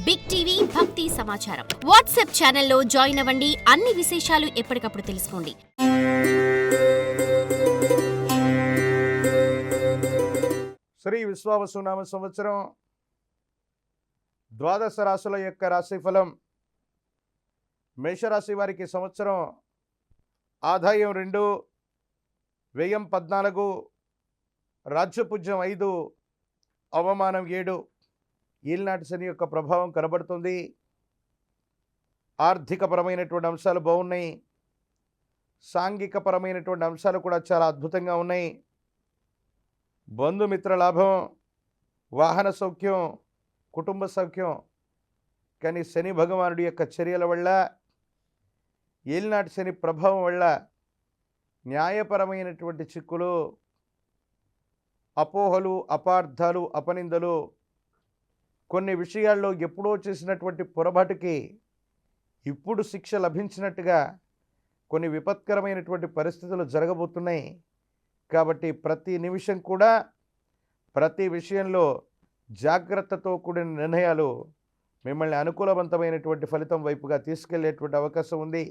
Big TV భక్తి సమాచారం WhatsApp ఛానల్లో జాయిన్ అవ్వండి. అన్ని విశేషాలు ఎప్పటికప్పుడు తెలుసుకోండి. శ్రీ విశ్వావసునామ సంవత్సరం ద్వాదశ రాశుల యొక్క రాశిఫలం. మేషరాశి వారికి సంవత్సరం ఆదాయం 2, వ్యయం 14, రాజ్యపుజ్యం 5, అవమానం 7. ఈల్నాటి శని యొక్క ప్రభావం కనబడుతుంది. ఆర్థికపరమైనటువంటి అంశాలు బాగున్నాయి. సాంఘికపరమైనటువంటి అంశాలు కూడా చాలా అద్భుతంగా ఉన్నాయి. బంధుమిత్ర లాభం, వాహన సౌఖ్యం, కుటుంబ సౌఖ్యం. కానీ శని భగవానుడి యొక్క చర్యల వల్ల, ఏలినాటి శని ప్రభావం వల్ల న్యాయపరమైనటువంటి చిక్కులు, అపోహలు, అపార్థాలు, అపనిందలు, కొన్ని విషయాల్లో ఎప్పుడో చేసినటువంటి పొరపాటుకి ఇప్పుడు శిక్ష లభించినట్టుగా కొన్ని విపత్కరమైనటువంటి పరిస్థితులు జరగబోతున్నాయి. కాబట్టి ప్రతి నిమిషం కూడా ప్రతి విషయంలో జాగ్రత్తతో కూడిన నిర్ణయాలు మిమ్మల్ని అనుకూలవంతమైనటువంటి ఫలితం వైపుగా తీసుకెళ్లేటువంటి అవకాశం ఉంది.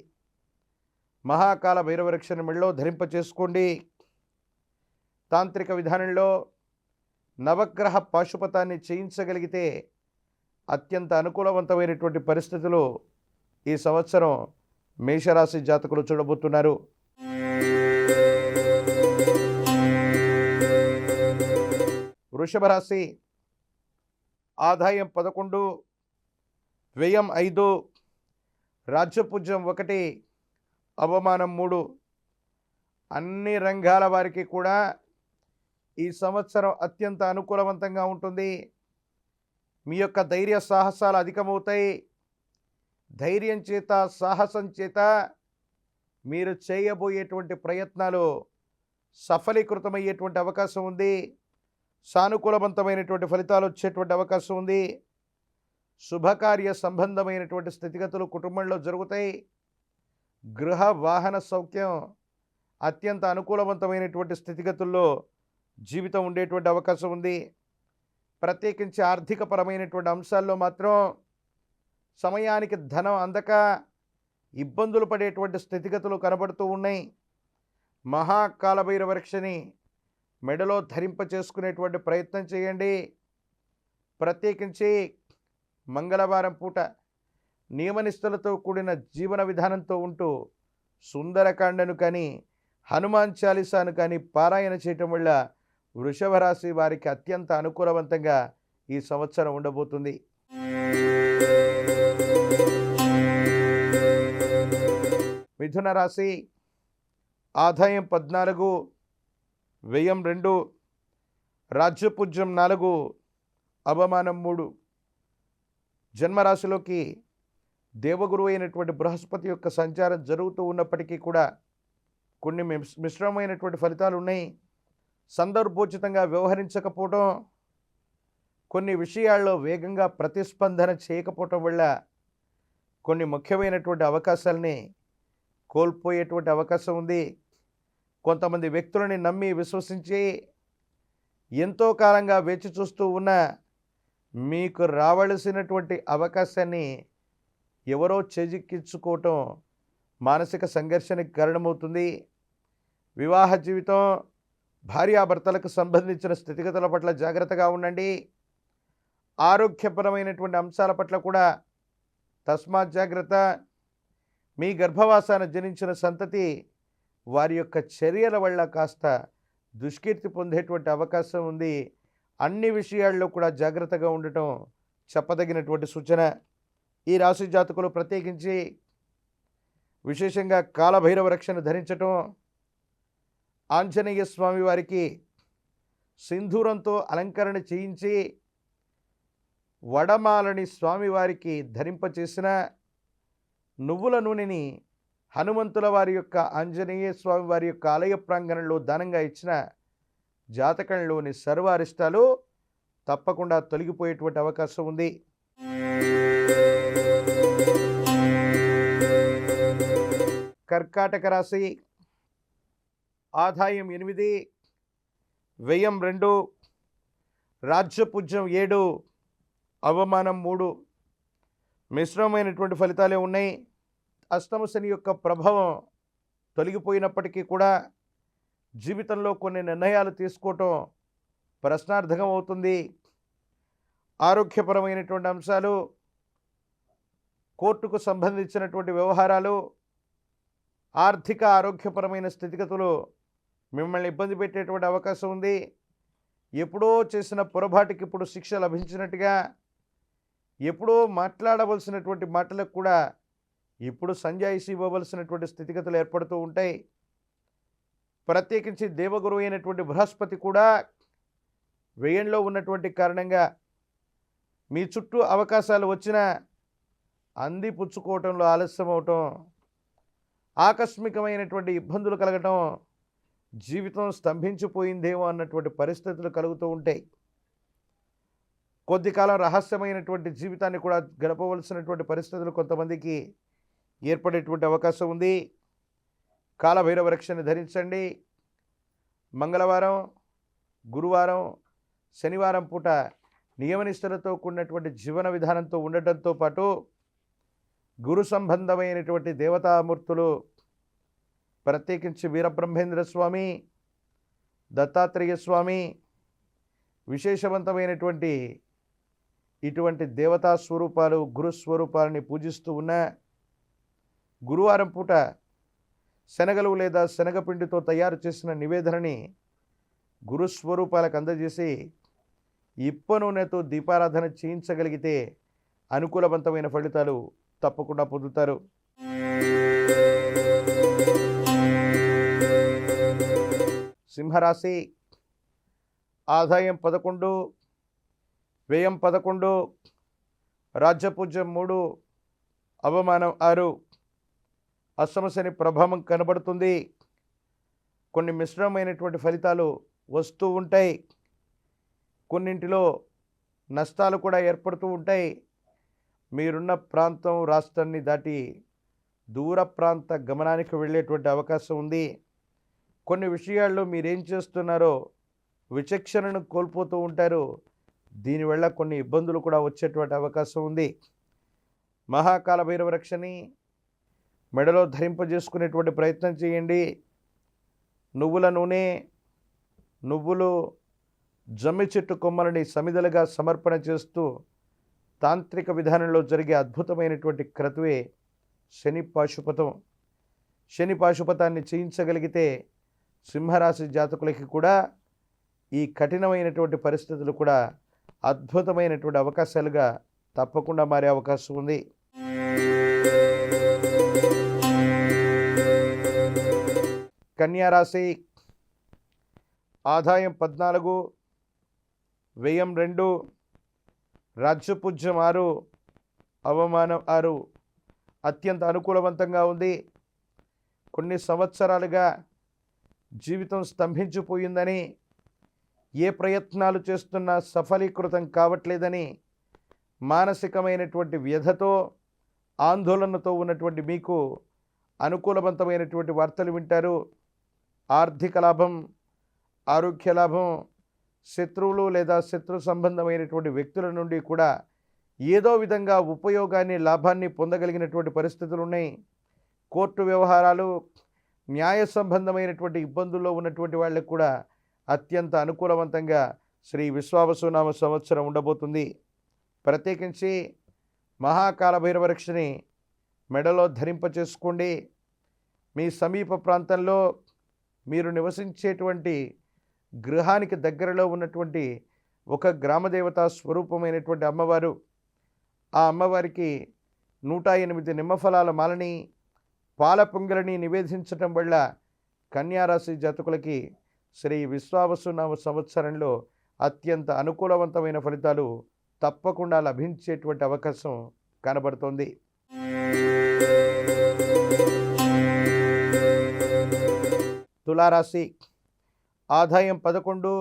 మహాకాల భైరవరక్షను మెళ్ళో ధరింపచేసుకోండి. తాంత్రిక విధానంలో నవగ్రహ పాశుపతాన్ని చేయించగలిగితే అత్యంత అనుకూలవంతమైనటువంటి పరిస్థితులు ఈ సంవత్సరం మేషరాశి జాతకులు చూడబోతున్నారు. వృషభ రాశి ఆదాయం 11, వ్యయం 5, రాజ్యపుజ్యం 1, అవమానం 3. అన్ని రంగాల వారికి కూడా ఈ సంవత్సరం అత్యంత అనుకూలవంతంగా ఉంటుంది. మీ యొక్క ధైర్య సాహసాలు అధికమవుతాయి. ధైర్యం చేత, సాహసం చేత మీరు చేయబోయేటువంటి ప్రయత్నాలు సఫలీకృతమయ్యేటువంటి అవకాశం ఉంది. సానుకూలవంతమైనటువంటి ఫలితాలు వచ్చేటువంటి అవకాశం ఉంది. శుభకార్య సంబంధమైనటువంటి స్థితిగతులు కుటుంబంలో జరుగుతాయి. గృహ వాహన సౌఖ్యం, అత్యంత అనుకూలవంతమైనటువంటి స్థితిగతుల్లో జీవితం ఉండేటువంటి అవకాశం ఉంది. ప్రత్యేకించి ఆర్థికపరమైనటువంటి అంశాల్లో మాత్రం సమయానికి ధనం అందక ఇబ్బందులు పడేటువంటి స్థితిగతులు కనబడుతూ ఉన్నాయి. మహాకాలభైరవరక్షని మెడలో ధరింప చేసుకునేటువంటి ప్రయత్నం చేయండి. ప్రత్యేకించి మంగళవారం పూట నియమనిష్టలతో కూడిన జీవన విధానంతో ఉంటూ సుందరకాండను కానీ, హనుమాన్ చాలీసాను కానీ పారాయణ చేయటం వల్ల వృషభ రాశి వారికి అత్యంత అనుకూలవంతంగా ఈ సంవత్సరం ఉండబోతుంది. మిథున రాశి ఆదాయం 14, వ్యయం 2, రాజ్యపుజ్యం 4, అవమానం 3. జన్మరాశిలోకి దేవగురు అయినటువంటి బృహస్పతి యొక్క సంచారం జరుగుతూ ఉన్నప్పటికీ కూడా కొన్ని మిశ్రమమైనటువంటి ఫలితాలు ఉన్నాయి. సందర్భోచితంగా వ్యవహరించకపోవడం, కొన్ని విషయాల్లో వేగంగా ప్రతిస్పందన చేయకపోవటం వల్ల కొన్ని ముఖ్యమైనటువంటి అవకాశాలని కోల్పోయేటువంటి అవకాశం ఉంది. కొంతమంది వ్యక్తులని నమ్మి విశ్వసించి ఎంతో కాలంగా వేచి చూస్తూ ఉన్న మీకు రావలసినటువంటి అవకాశాన్ని ఎవరో చేజిక్కించుకోవటం మానసిక సంఘర్షణకి కారణమవుతుంది. వివాహ జీవితం, భార్యాభర్తలకు సంబంధించిన స్థితిగతుల పట్ల జాగ్రత్తగా ఉండండి. ఆరోగ్యపరమైనటువంటి అంశాల పట్ల కూడా తస్మాత్ జాగ్రత్త. మీ గర్భవాసాన జనించిన సంతతి వారి యొక్క చర్యల వల్ల కాస్త దుష్కీర్తి పొందేటువంటి అవకాశం ఉంది. అన్ని విషయాల్లో కూడా జాగ్రత్తగా ఉండటం చెప్పదగినటువంటి సూచన. ఈ రాశి జాతకులు ప్రత్యేకించి విశేషంగా కాలభైరవ రక్షణ ధరించటం, ఆంజనేయ స్వామి వారికి సింధూరంతో అలంకరణ చేయించి వడమాలని స్వామివారికి ధరింపచేసిన, నువ్వుల నూనెని హనుమంతుల వారి యొక్క, ఆంజనేయ స్వామి వారి యొక్క ఆలయ ప్రాంగణంలో దానంగా ఇచ్చిన జాతకంలోని సర్వ అరిష్టాలు తప్పకుండా తొలగిపోయేటువంటి అవకాశం ఉంది. కర్కాటక రాశి ఆదాయం 8, వ్యయం 2, రాజ్యపుజ్యం 7, అవమానం 3. మిశ్రమమైనటువంటి ఫలితాలే ఉన్నాయి. అష్టమ శని యొక్క ప్రభావం తొలగిపోయినప్పటికీ కూడా జీవితంలో కొన్ని నిర్ణయాలు తీసుకోవటం ప్రశ్నార్థకం అవుతుంది. ఆరోగ్యపరమైనటువంటి అంశాలు, కోర్టుకు సంబంధించినటువంటి వ్యవహారాలు, ఆర్థిక ఆరోగ్యపరమైన స్థితిగతులు మిమ్మల్ని ఇబ్బంది పెట్టేటువంటి అవకాశం ఉంది. ఎప్పుడో చేసిన పొరపాటుకి ఇప్పుడు శిక్ష లభించినట్టుగా, ఎప్పుడో మాట్లాడవలసినటువంటి మాటలకు కూడా ఇప్పుడు సంజాయిషి ఇవ్వవలసినటువంటి స్థితిగతులు ఏర్పడుతూ ఉంటాయి. ప్రత్యేకించి దేవగురువు అయినటువంటి బృహస్పతి కూడా వ్యయంలో ఉన్నటువంటి కారణంగా మీ చుట్టూ అవకాశాలు వచ్చినా అందిపుచ్చుకోవటంలో ఆలస్యం అవటం, ఆకస్మికమైనటువంటి ఇబ్బందులు కలగటం, జీవితం స్తంభించిపోయిందేమో అన్నటువంటి పరిస్థితులు కలుగుతూ ఉంటాయి. కొద్ది కాలం రహస్యమైనటువంటి జీవితాన్ని కూడా గడపవలసినటువంటి పరిస్థితులు కొంతమందికి ఏర్పడేటువంటి అవకాశం ఉంది. కాలభైరవ రక్షని ధరించండి. మంగళవారం, గురువారం, శనివారం పూట నియమనిష్టలతో కూడినటువంటి జీవన విధానంతో ఉండటంతో పాటు గురు సంబంధమైనటువంటి దేవతామూర్తులు, ప్రత్యేకించి వీరబ్రహ్మేంద్ర స్వామి, దత్తాత్రేయ స్వామి, విశేషవంతమైనటువంటి ఇటువంటి దేవతా స్వరూపాలు, గురుస్వరూపాలని పూజిస్తూ ఉన్న గురువారం పూట శనగలు లేదా శనగపిండితో తయారు చేసిన నివేదనని గురుస్వరూపాలకు అందజేసి ఇప్ప నూనెతో దీపారాధన చేయించగలిగితే అనుకూలవంతమైన ఫలితాలు తప్పకుండా పొందుతారు. సింహరాశి. ఆదాయం 11, వ్యయం 11, రాజ్యపూజ్యం 3, అవమానం 6. అష్టమ శని ప్రభావం కనబడుతుంది. కొన్ని మిశ్రమమైనటువంటి ఫలితాలు వస్తూ ఉంటాయి. కొన్నింటిలో నష్టాలు కూడా ఏర్పడుతూ ఉంటాయి. మీరున్న ప్రాంతం, రాష్ట్రాన్ని దాటి దూర ప్రాంత గమనానికి వెళ్ళేటువంటి అవకాశం ఉంది. కొన్ని విషయాల్లో మీరేం చేస్తున్నారో విచక్షణను కోల్పోతూ ఉంటారు. దీనివల్ల కొన్ని ఇబ్బందులు కూడా వచ్చేటువంటి అవకాశం ఉంది. మహాకాల భైరవ రక్షని మెడలో ధరింపజేసుకునేటువంటి ప్రయత్నం చేయండి. నువ్వుల నూనె, నువ్వులు, జమ్మి చెట్టు కొమ్మలని సమిదలుగా సమర్పణ చేస్తూ తాంత్రిక విధానంలో జరిగే అద్భుతమైనటువంటి క్రతువే శని పాశుపతం. శని పాశుపతాన్ని చేయించగలిగితే సింహరాశి జాతకులకి కూడా ఈ కఠినమైనటువంటి పరిస్థితులు కూడా అద్భుతమైనటువంటి అవకాశాలుగా తప్పకుండా మారే అవకాశం ఉంది. కన్యారాశి. ఆదాయం 14, వ్యయం 2, రాజ్యపూజ్యం 6, అవమానం 6. అత్యంత అనుకూలవంతంగా ఉంది. కొన్ని సంవత్సరాలుగా జీవితం స్తంభించిపోయిందని, ఏ ప్రయత్నాలు చేస్తున్నా సఫలీకృతం కావట్లేదని మానసికమైనటువంటి వ్యధతో, ఆందోళనతో ఉన్నటువంటి మీకు అనుకూలవంతమైనటువంటి వార్తలు వింటారు. ఆర్థిక లాభం, ఆరోగ్య లాభం, శత్రువులు లేదా శత్రు సంబంధమైనటువంటి వ్యక్తుల నుండి కూడా ఏదో విధంగా ఉపయోగాన్ని, లాభాన్ని పొందగలిగినటువంటి పరిస్థితులు ఉన్నాయి. కోర్టు వ్యవహారాలు, న్యాయ సంబంధమైనటువంటి ఇబ్బందుల్లో ఉన్నటువంటి వాళ్ళకు కూడా అత్యంత అనుకూలవంతంగా శ్రీ విశ్వావసునామ సంవత్సరం ఉండబోతుంది. ప్రత్యేకించి మహాకాల భైరవ రక్షని మెడలో ధరింపచేసుకోండి. మీ సమీప ప్రాంతంలో మీరు నివసించేటువంటి గృహానికి దగ్గరలో ఉన్నటువంటి ఒక గ్రామదేవతా స్వరూపమైనటువంటి అమ్మవారు, ఆ అమ్మవారికి 108 నిమ్మఫలాల మాలని, పాల పొంగలని నివేదించటం వల్ల కన్యారాశి జాతకులకి శ్రీ విశ్వావసునామ సంవత్సరంలో అత్యంత అనుకూలవంతమైన ఫలితాలు తప్పకుండా లభించేటువంటి అవకాశం కనబడుతోంది. తులారాశి. ఆదాయం 11,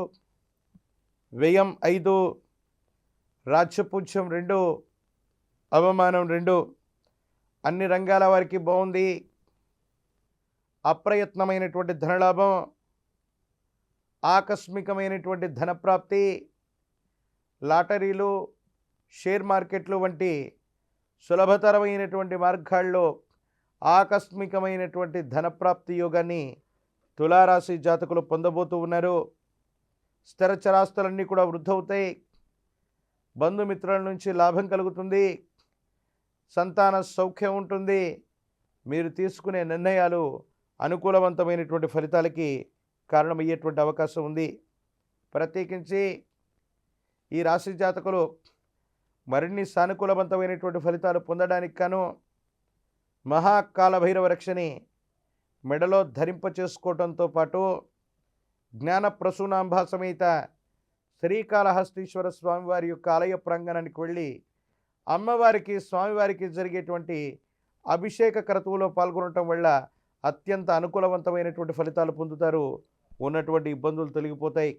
వ్యయం 5, రాజ్యపూజ్యం 2, అవమానం 2. అన్ని రంగాల వారికి బాగుంది. అప్రయత్నమైనటువంటి ధనలాభం, ఆకస్మికమైనటువంటి ధనప్రాప్తి, లాటరీలు, షేర్ మార్కెట్లు వంటి సులభతరమైనటువంటి మార్గాల్లో ఆకస్మికమైనటువంటి ధనప్రాప్తి యోగాన్ని తులారాశి జాతకులు పొందబోతూ ఉన్నారు. స్థిరచరాస్తులన్నీ కూడా వృద్ధవుతాయి. బంధుమిత్రుల నుంచి లాభం కలుగుతుంది. సంతాన సౌఖ్యం ఉంటుంది. మీరు తీసుకునే నిర్ణయాలు అనుకూలవంతమైనటువంటి ఫలితాలకి కారణమయ్యేటువంటి అవకాశం ఉంది. ప్రత్యేకించి ఈ రాశి జాతకులు మరిన్ని సానుకూలవంతమైనటువంటి ఫలితాలు పొందడానికి గాను మహాకాలభైరవ రక్షని మెడలో ధరింప చేసుకోవడంతో పాటు జ్ఞాన ప్రసూనాంబ సమేత శ్రీకాళహస్తీశ్వర స్వామివారి యొక్క ఆలయ ప్రాంగణానికి వెళ్ళి అమ్మవారికి స్వామివారికి జరిగేటువంటి అభిషేక క్రతువులో పాల్గొనటం వల్ల అత్యంత అనుకూలవంతమైనటువంటి ఫలితాలు పొందుతారు. ఉన్నటువంటి ఇబ్బందులు తొలగిపోతాయి.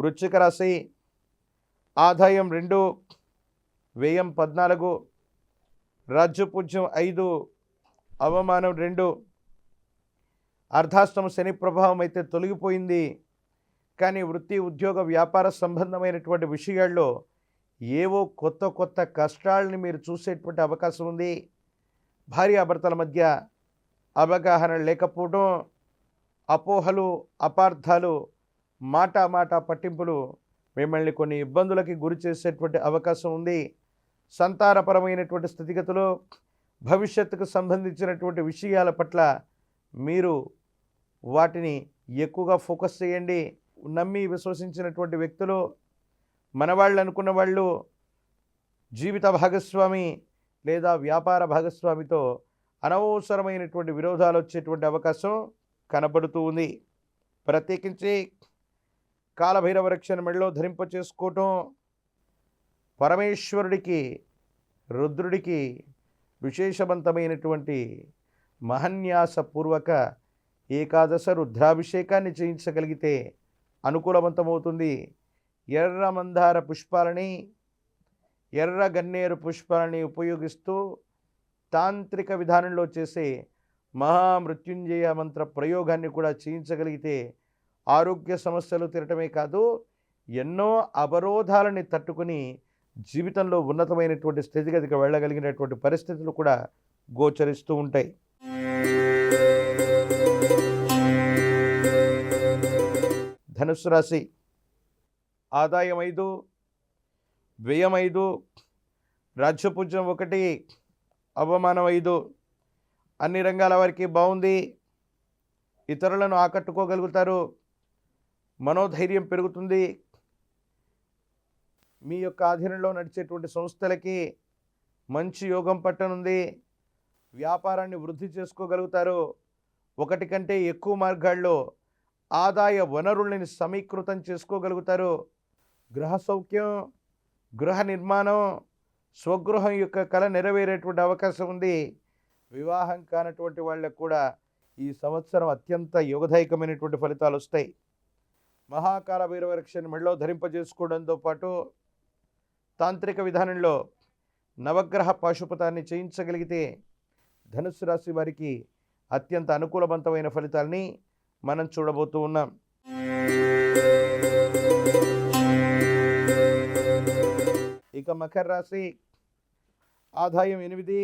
వృశ్చిక రాశి ఆదాయం 2, వ్యయం 14, రాజ్యపూజ్యం 5, అవమానం 2. అర్ధాష్టమ శని ప్రభావం అయితే తొలగిపోయింది. కానీ వృత్తి ఉద్యోగ వ్యాపార సంబంధమైనటువంటి విషయాల్లో ఏవో కొత్త కొత్త కష్టాలని మీరు చూసేటువంటి అవకాశం ఉంది. భార్యాభర్తల మధ్య అవగాహన లేకపోవడం, అపోహలు, అపార్థాలు, మాట పట్టింపులు మిమ్మల్ని కొన్ని ఇబ్బందులకి గురి చేసేటువంటి అవకాశం ఉంది. సంతానపరమైనటువంటి స్థితిగతులు, భవిష్యత్తుకు సంబంధించినటువంటి విషయాల పట్ల మీరు వాటిని ఎక్కువగా ఫోకస్ చేయండి. నమ్మి విశ్వసించినటువంటి వ్యక్తులు, మనవాళ్ళు అనుకున్న వాళ్ళు జీవిత భాగస్వామి లేదా వ్యాపార భాగస్వామితో అనవసరమైనటువంటి విరోధాలు వచ్చేటువంటి అవకాశం కనబడుతూ ఉంది. ప్రత్యేకించి కాలభైరవ రక్షణ మెడలో ధరింప చేసుకోవటం, పరమేశ్వరుడికి రుద్రుడికి విశేషవంతమైనటువంటి మహన్యాసపూర్వక ఏకాదశ రుద్రాభిషేకాన్ని చేయించగలిగితే అనుకూలవంతమవుతుంది. ఎర్ర మందార పుష్పాలని, ఎర్ర గన్నేరు పుష్పాలని ఉపయోగిస్తూ తాంత్రిక విధానంలో చేసే మహామృత్యుంజయ మంత్ర ప్రయోగాన్ని కూడా చేయించగలిగితే ఆరోగ్య సమస్యలు తీరటమే కాదు, ఎన్నో అవరోధాలని తట్టుకుని జీవితంలో ఉన్నతమైనటువంటి స్థితిగతికి వెళ్ళగలిగినటువంటి పరిస్థితులు కూడా గోచరిస్తూ ఉంటాయి. ధనుస్సు రాశి ఆదాయం 5, వ్యయం 5, రాజ్యపూజ్యం 1, అవమానం 5. అన్ని రంగాల వారికి బాగుంది. ఇతరులను ఆకట్టుకోగలుగుతారు. మనోధైర్యం పెరుగుతుంది. మీ యొక్క ఆధీనంలో నడిచేటువంటి సంస్థలకి మంచి యోగం పట్టనుంది. వ్యాపారాన్ని వృద్ధి చేసుకోగలుగుతారు. ఒకటి కంటే ఎక్కువ మార్గాల్లో ఆదాయ వనరుల్ని సమీకృతం చేసుకోగలుగుతారు. గృహ సౌఖ్యం, గృహ నిర్మాణం, స్వగృహం యొక్క కళ నెరవేరేటువంటి అవకాశం ఉంది. వివాహం కానటువంటి వాళ్ళకు కూడా ఈ సంవత్సరం అత్యంత యోగదాయకమైనటువంటి ఫలితాలు వస్తాయి. మహాకాల భైరవ రక్షణ మెడలో ధరింపజేసుకోవడంతో పాటు తాంత్రిక విధానంలో నవగ్రహ పాశుపతాన్ని చేయించగలిగితే ధనుస్సు రాశి వారికి అత్యంత అనుకూలవంతమైన ఫలితాలని మనం చూడబోతూ ఉన్నాం. ఇక మకర రాశి ఆదాయం 8,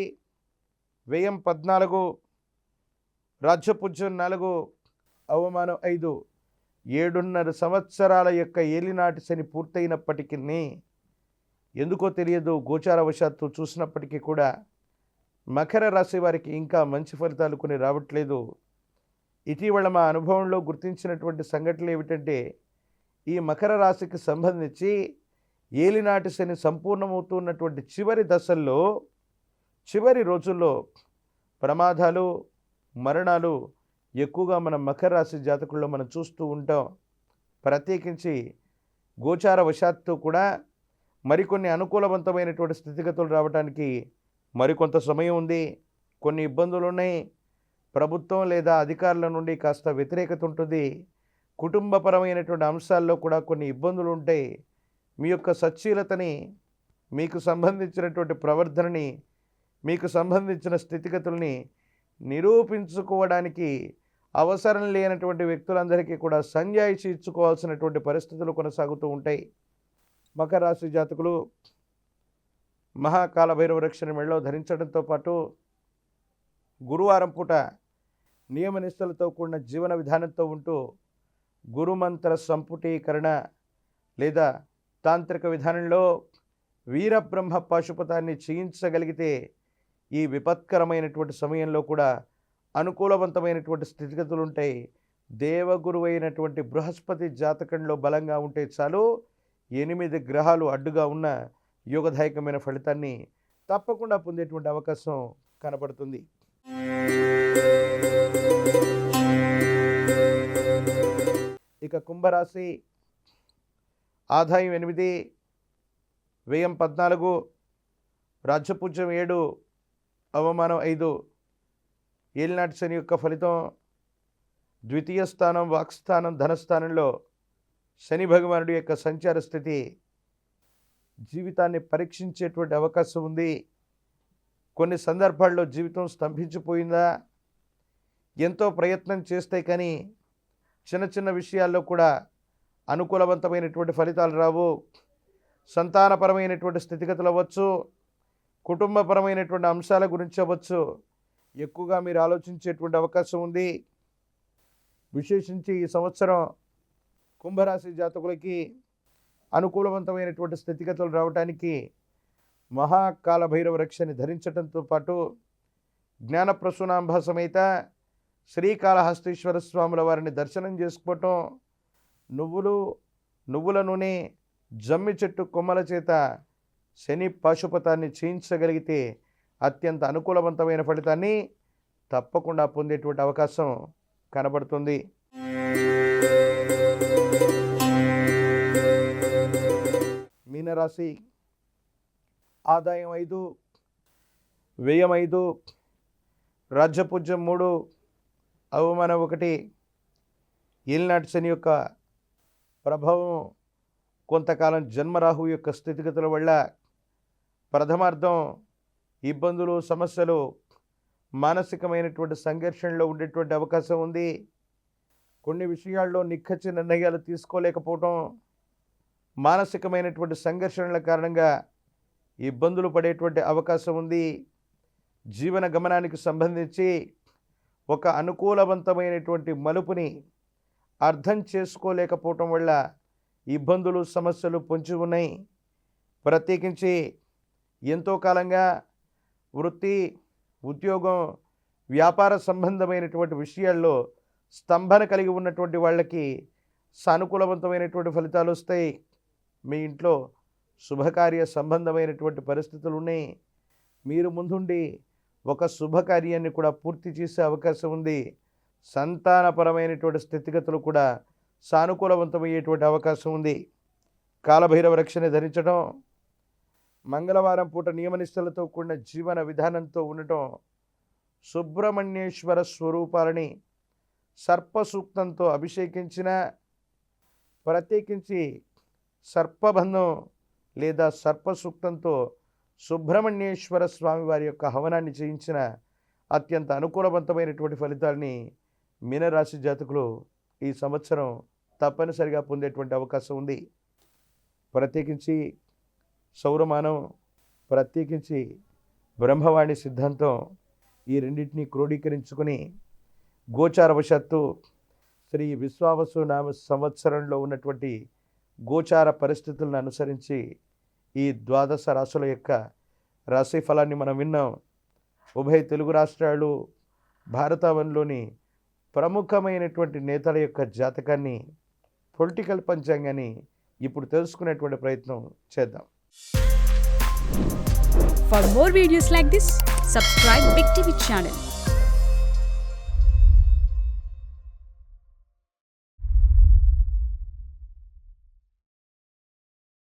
వ్యయం 14, రాజ్యపూజ్యం 4, అవమానం 5. 7.5 సంవత్సరాల యొక్క ఏలినాటి శని పూర్తయినప్పటికీ ఎందుకో తెలియదు, గోచారవశాత్తు చూసినప్పటికీ కూడా మకర రాశి వారికి ఇంకా మంచి ఫలితాలు కొన్ని రావట్లేదు. ఇటీవల మా అనుభవంలో గుర్తించినటువంటి సంఘటనలు ఏమిటంటే, ఈ మకర రాశికి సంబంధించి ఏలినాటి శని సంపూర్ణమవుతున్నటువంటి చివరి దశల్లో, చివరి రోజుల్లో ప్రమాదాలు, మరణాలు ఎక్కువగా మన మకర రాశి జాతకుల్లో మనం చూస్తూ ఉంటాం. ప్రత్యేకించి గోచారవశాత్తు కూడా మరికొన్ని అనుకూలవంతమైనటువంటి స్థితిగతులు రావడానికి మరికొంత సమయం ఉంది. కొన్ని ఇబ్బందులు ఉన్నాయి. ప్రభుత్వం లేదా అధికారుల నుండి కాస్త వ్యతిరేకత ఉంటుంది. కుటుంబపరమైనటువంటి అంశాల్లో కూడా కొన్ని ఇబ్బందులు ఉంటాయి. మీ యొక్క సచ్చీలతని, మీకు సంబంధించినటువంటి ప్రవర్తనని, మీకు సంబంధించిన స్థితిగతుల్ని నిరూపించుకోవడానికి అవసరం లేనటువంటి వ్యక్తులందరికీ కూడా సంజాయిషి ఇచ్చుకోవాల్సినటువంటి పరిస్థితులు కొనసాగుతూ ఉంటాయి. మకర రాశి జాతకులు మహాకాల భైరవ రక్షణ మెడలో ధరించడంతో పాటు గురువారం పూట నియమనిష్టలతో కూడిన జీవన విధానంతో ఉంటూ గురుమంత్ర సంపుటీకరణ లేదా తాంత్రిక విధానంలో వీరబ్రహ్మ పాశుపతాన్ని చేయించగలిగితే ఈ విపత్కరమైనటువంటి సమయంలో కూడా అనుకూలవంతమైనటువంటి స్థితిగతులు ఉంటాయి. దేవగురు అయినటువంటి బృహస్పతి జాతకంలో బలంగా ఉంటే చాలు 8 గ్రహాలు అడ్డుగా ఉన్న యోగదాయకమైన ఫలితాన్ని తప్పకుండా పొందేటువంటి అవకాశం కనబడుతుంది. ఇక కుంభరాశి ఆదాయం 8, వ్యయం 14, రాజ్యపూజ్యం 7, అవమానం 5. ఏలినాటి శని యొక్క ఫలితం ద్వితీయ స్థానం, వాక్స్థానం, ధనస్థానంలో శని భగవానుడి యొక్క సంచార స్థితి జీవితాన్ని పరీక్షించేటువంటి అవకాశం ఉంది. కొన్ని సందర్భాల్లో జీవితం స్తంభించిపోయిందా, ఎంతో ప్రయత్నం చేస్తే కానీ చిన్న చిన్న విషయాల్లో కూడా అనుకూలవంతమైనటువంటి ఫలితాలు రావు. సంతానపరమైనటువంటి స్థితిగతులు అవ్వచ్చు, కుటుంబపరమైనటువంటి అంశాల గురించి అవ్వచ్చు, ఎక్కువగా మీరు ఆలోచించేటువంటి అవకాశం ఉంది. విశేషించి ఈ సంవత్సరం కుంభరాశి జాతకులకి అనుకూలవంతమైనటువంటి స్థితిగతులు రావడానికి మహాకాల భైరవ రక్షని ధరించడంతో పాటు జ్ఞానప్రసూనాంబ సమేత శ్రీకాళహస్తీశ్వర స్వాముల వారిని దర్శనం చేసుకోవటం, నువ్వుల నూనె, జమ్మి చెట్టు కొమ్మల చేత శని పాశుపతాన్ని చేయించగలిగితే అత్యంత అనుకూలవంతమైన ఫలితాన్ని తప్పకుండా పొందేటువంటి అవకాశం కనబడుతుంది. మీనరాశి ఆదాయం 5, వ్యయం 5, రాజ్యపూజ్యం 3, అవమానం 1. ఏలినాటి శని యొక్క ప్రభావం కొంతకాలం జన్మరాహు యొక్క స్థితిగతుల వల్ల ప్రథమార్థం ఇబ్బందులు, సమస్యలు, మానసికమైనటువంటి సంఘర్షణలో ఉండేటువంటి అవకాశం ఉంది. కొన్ని విషయాల్లో నిక్కచ్చి నిర్ణయాలు తీసుకోలేకపోవటం, మానసికమైనటువంటి సంఘర్షణల కారణంగా ఇబ్బందులు పడేటువంటి అవకాశం ఉంది. జీవన గమనానికి సంబంధించి ఒక అనుకూలవంతమైనటువంటి మలుపుని అర్థం చేసుకోలేకపోవటం వల్ల ఇబ్బందులు, సమస్యలు పొంచి ఉన్నాయి. ప్రత్యేకించి ఎంతో కాలంగా వృత్తి, ఉద్యోగం, వ్యాపార సంబంధమైనటువంటి విషయాల్లో స్తంభన కలిగి ఉన్నటువంటి వాళ్ళకి సానుకూలవంతమైనటువంటి ఫలితాలు వస్తాయి. మీ ఇంట్లో శుభకార్య సంబంధమైనటువంటి పరిస్థితులు ఉన్నాయి. మీరు ముందుండి ఒక శుభకార్యాన్ని కూడా పూర్తి చేసే అవకాశం ఉంది. సంతానపరమైనటువంటి స్థితిగతులు కూడా సానుకూలవంతమయ్యేటువంటి అవకాశం ఉంది. కాలభైరవ రక్షణ ధరించడం, మంగళవారం పూట నియమనిష్టలతో కూడిన జీవన విధానంతో ఉండటం, సుబ్రహ్మణ్యేశ్వర స్వరూపాలని సర్పసూక్తంతో అభిషేకించిన, ప్రత్యేకించి సర్పబంధం లేదా సర్పసూక్తంతో సుబ్రహ్మణ్యేశ్వర స్వామి వారి యొక్క హవనాన్ని చేయించిన అత్యంత అనుకూలవంతమైనటువంటి ఫలితాలని మీనరాశి జాతకులు ఈ సంవత్సరం తప్పనిసరిగా పొందేటువంటి అవకాశం ఉంది. ప్రత్యేకించి సౌరమానం, ప్రత్యేకించి బ్రహ్మవాణి సిద్ధాంతం ఈ రెండింటినీ క్రోడీకరించుకొని గోచారవశాత్తు శ్రీ విశ్వావసు నామ సంవత్సరంలో ఉన్నటువంటి గోచార పరిస్థితులను అనుసరించి ఈ 12 రాశుల యొక్క రాశి ఫలాన్ని మనం విన్నాం. ఉభయ తెలుగు రాష్ట్రాలు, భారతావనిలోని ప్రముఖమైనటువంటి నేతల యొక్క జాతకాన్ని, పొలిటికల్ పంచాంగాన్ని ఇప్పుడు తెలుసుకునేటువంటి ప్రయత్నం చేద్దాం. For more videos like this, subscribe Big TV channel.